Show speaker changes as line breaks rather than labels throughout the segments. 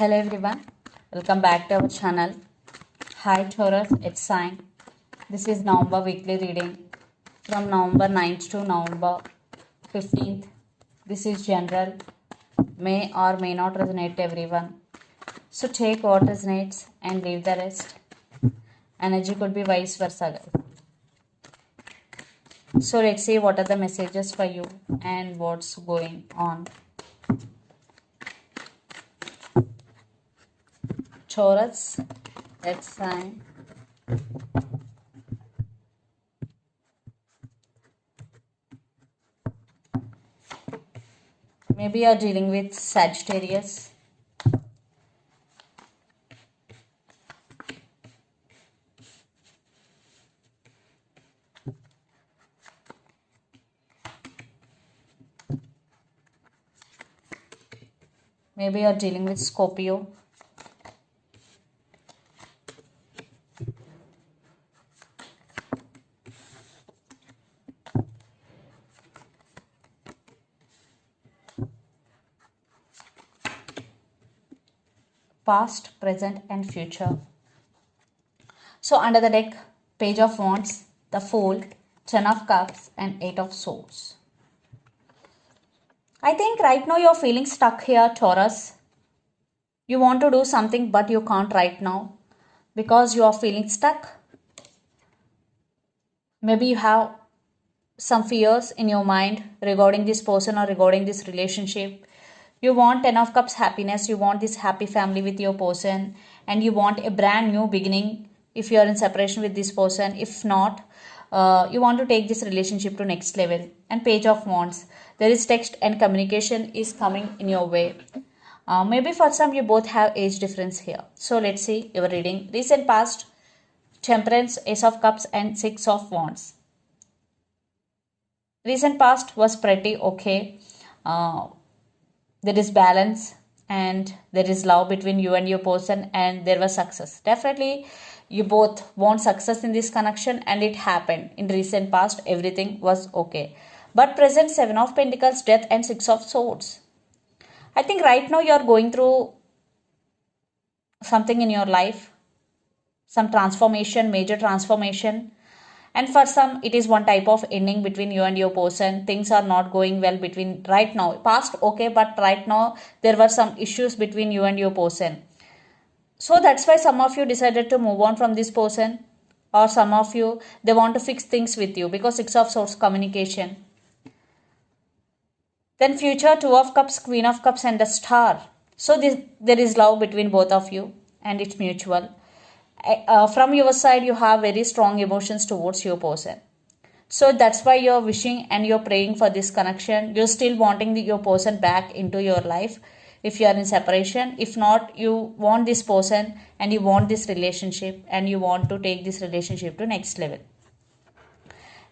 Hello everyone, welcome back to our channel. Hi Taurus, it's Sign. This is November weekly reading from November 9th to November 15th. This is general, may or may not resonate to everyone. So take what resonates and leave the rest. Energy could be vice versa. So let's see what are the messages for you and what's going on. Taurus, let's sign. Maybe you're dealing with Sagittarius. Maybe you're dealing with Scorpio. Past, present and future. So under the deck, Page of Wands, the Fool, 10 of Cups and 8 of Swords. I think right now you're feeling stuck here, Taurus. You want to do something but you can't right now because you are feeling stuck. Maybe you have some fears in your mind regarding this person or regarding this relationship. You want 10 of Cups happiness, you want this happy family with your person, and you want a brand new beginning if you are in separation with this person. If not, you want to take this relationship to next level. And Page of Wands, there is text and communication is coming in your way. Maybe for some you both have age difference here. So let's see your reading. Recent past, Temperance, Ace of Cups and 6 of Wands. Recent past was pretty okay. There is balance and there is love between you and your person, and there was success. Definitely you both want success in this connection, and it happened. In recent past everything was okay. But present, 7 of Pentacles, Death and 6 of Swords. I think right now you are going through something in your life, some transformation, major transformation. And for some, it is one type of ending between you and your person. Things are not going well between right now. Past, okay, but right now there were some issues between you and your person. So that's why some of you decided to move on from this person, or some of you, they want to fix things with you because 6 of Swords, communication. Then future, 2 of Cups, Queen of Cups and the Star. So there is love between both of you and it's mutual. From your side, you have very strong emotions towards your person. So that's why you're wishing and you're praying for this connection. You're still wanting your person back into your life if you are in separation. If not, you want this person and you want this relationship and you want to take this relationship to next level.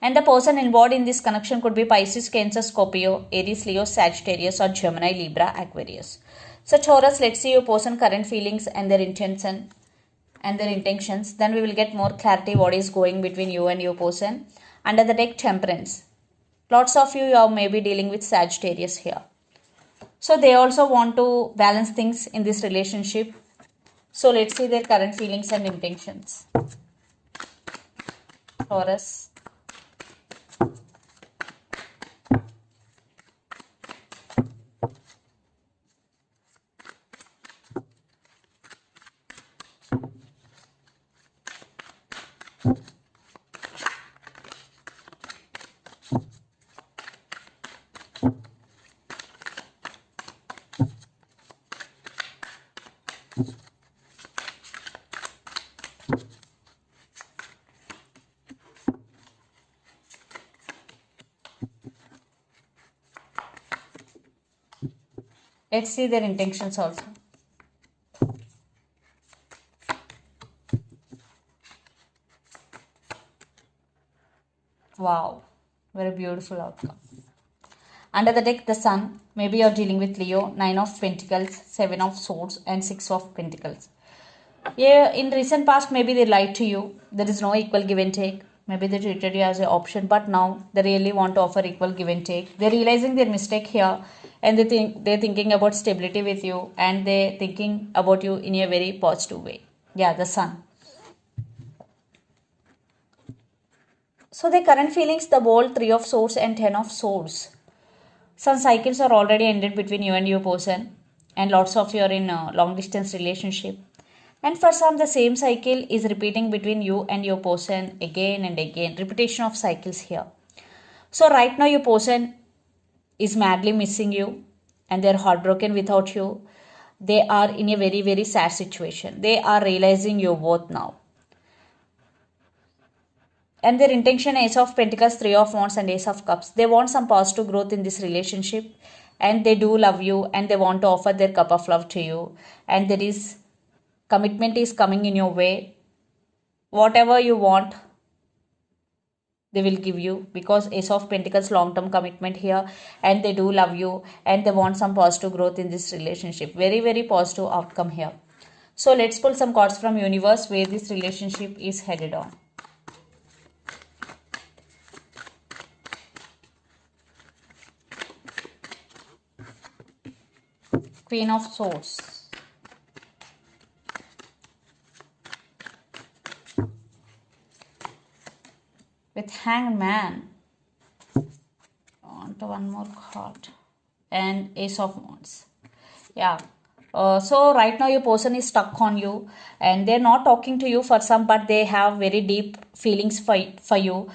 And the person involved in this connection could be Pisces, Cancer, Scorpio, Aries, Leo, Sagittarius or Gemini, Libra, Aquarius. So Taurus, let's see your person current feelings and their intention and their intentions. Then we will get more clarity what is going between you and your person. Under the deck, Temperance. Lots of you are maybe dealing with Sagittarius here. So they also want to balance things in this relationship. So let's see their current feelings and intentions. Taurus. Let's see their intentions also. Wow, very beautiful outcome. Under the deck, the Sun. Maybe you're dealing with Leo, 9 of Pentacles, 7 of Swords and 6 of Pentacles. Yeah, in recent past, maybe they lied to you. There is no equal give and take. Maybe they treated you as an option, but now they really want to offer equal give and take. They're realizing their mistake here and they're thinking about stability with you, and they're thinking about you in a very positive way. Yeah, the Sun. So the current feelings, the World, Three of Swords and Ten of Swords. Some cycles are already ended between you and your person, and lots of you are in a long distance relationship. And for some, the same cycle is repeating between you and your person again and again. Repetition of cycles here. So right now your person is madly missing you, and they're heartbroken without you. They are in a very, very sad situation. They are realizing your worth now. And their intention, Ace of Pentacles, Three of Wands and Ace of Cups. They want some positive growth in this relationship, and they do love you, and they want to offer their cup of love to you, and there is commitment is coming in your way. Whatever you want, they will give you, because Ace of Pentacles, long term commitment here, and they do love you, and they want some positive growth in this relationship. Very, very positive outcome here. So let's pull some cards from universe where this relationship is headed on. Queen of Swords. With Hanged Man. On to one more card. And Ace of Wands. Yeah. So right now your person is stuck on you, and they're not talking to you for some, but they have very deep feelings for you.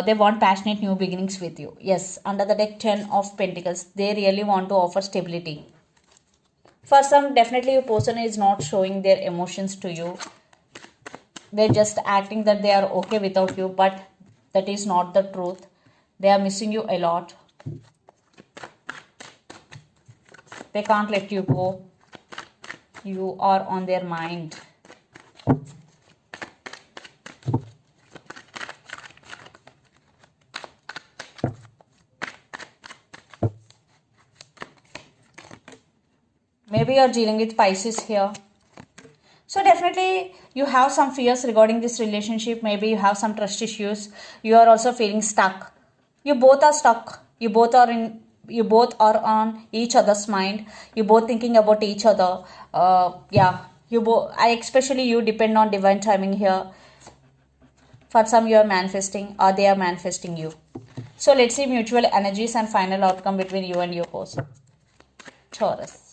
They want passionate new beginnings with you. Yes, under the deck 10 of Pentacles, they really want to offer stability. For some, definitely your person is not showing their emotions to you. They're just acting that they are okay without you, but that is not the truth. They are missing you a lot. They can't let you go. You are on their mind. Maybe you're dealing with Pisces here. So definitely you have some fears regarding this relationship. Maybe you have some trust issues. You are also feeling stuck. You both are stuck. You both are on each other's mind. You both thinking about each other. Yeah. Especially you depend on divine timing here. For some you are manifesting, or they are manifesting you. So let's see mutual energies and final outcome between you and your person. Taurus.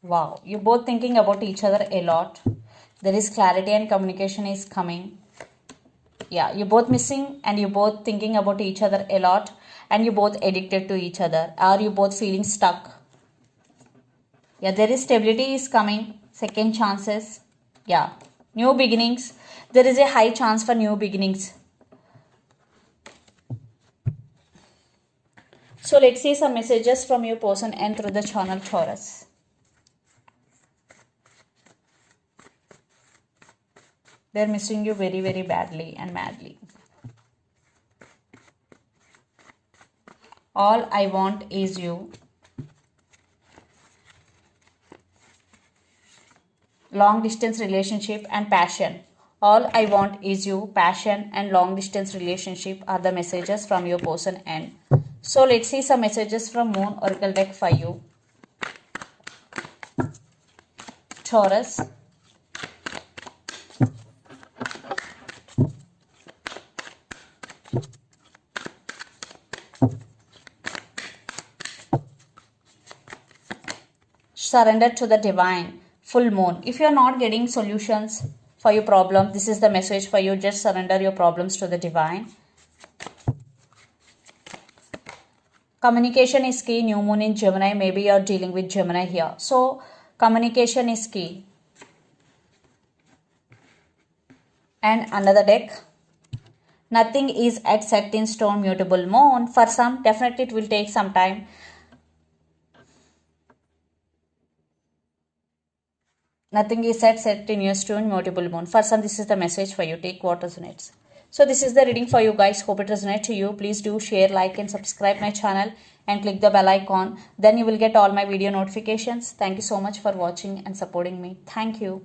Wow, you're both thinking about each other a lot. There is clarity and communication is coming. Yeah, you're both missing, and you're both thinking about each other a lot, and you're both addicted to each other. Are you both feeling stuck? Yeah, there is stability is coming. Second chances. Yeah, new beginnings. There is a high chance for new beginnings. So let's see some messages from your person and through the channel Taurus. They're missing you very, very badly and madly. All I want is you. Long distance relationship and passion. All I want is you, passion and long distance relationship are the messages from your person end. So let's see some messages from Moon Oracle deck for you. Taurus. Surrender to the divine. Full moon. If you are not getting solutions for your problem, this is the message for you. Just surrender your problems to the divine. Communication is key. New moon in Gemini. Maybe you are dealing with Gemini here. So communication is key. And another deck. Nothing is at set in stone, mutable moon. For some, definitely it will take some time. Nothing is set in your stone, mutable moon. For some, this is the message for you. Take what resonates. So this is the reading for you guys. Hope it resonates to you. Please do share, like and subscribe my channel and click the bell icon. Then you will get all my video notifications. Thank you so much for watching and supporting me. Thank you.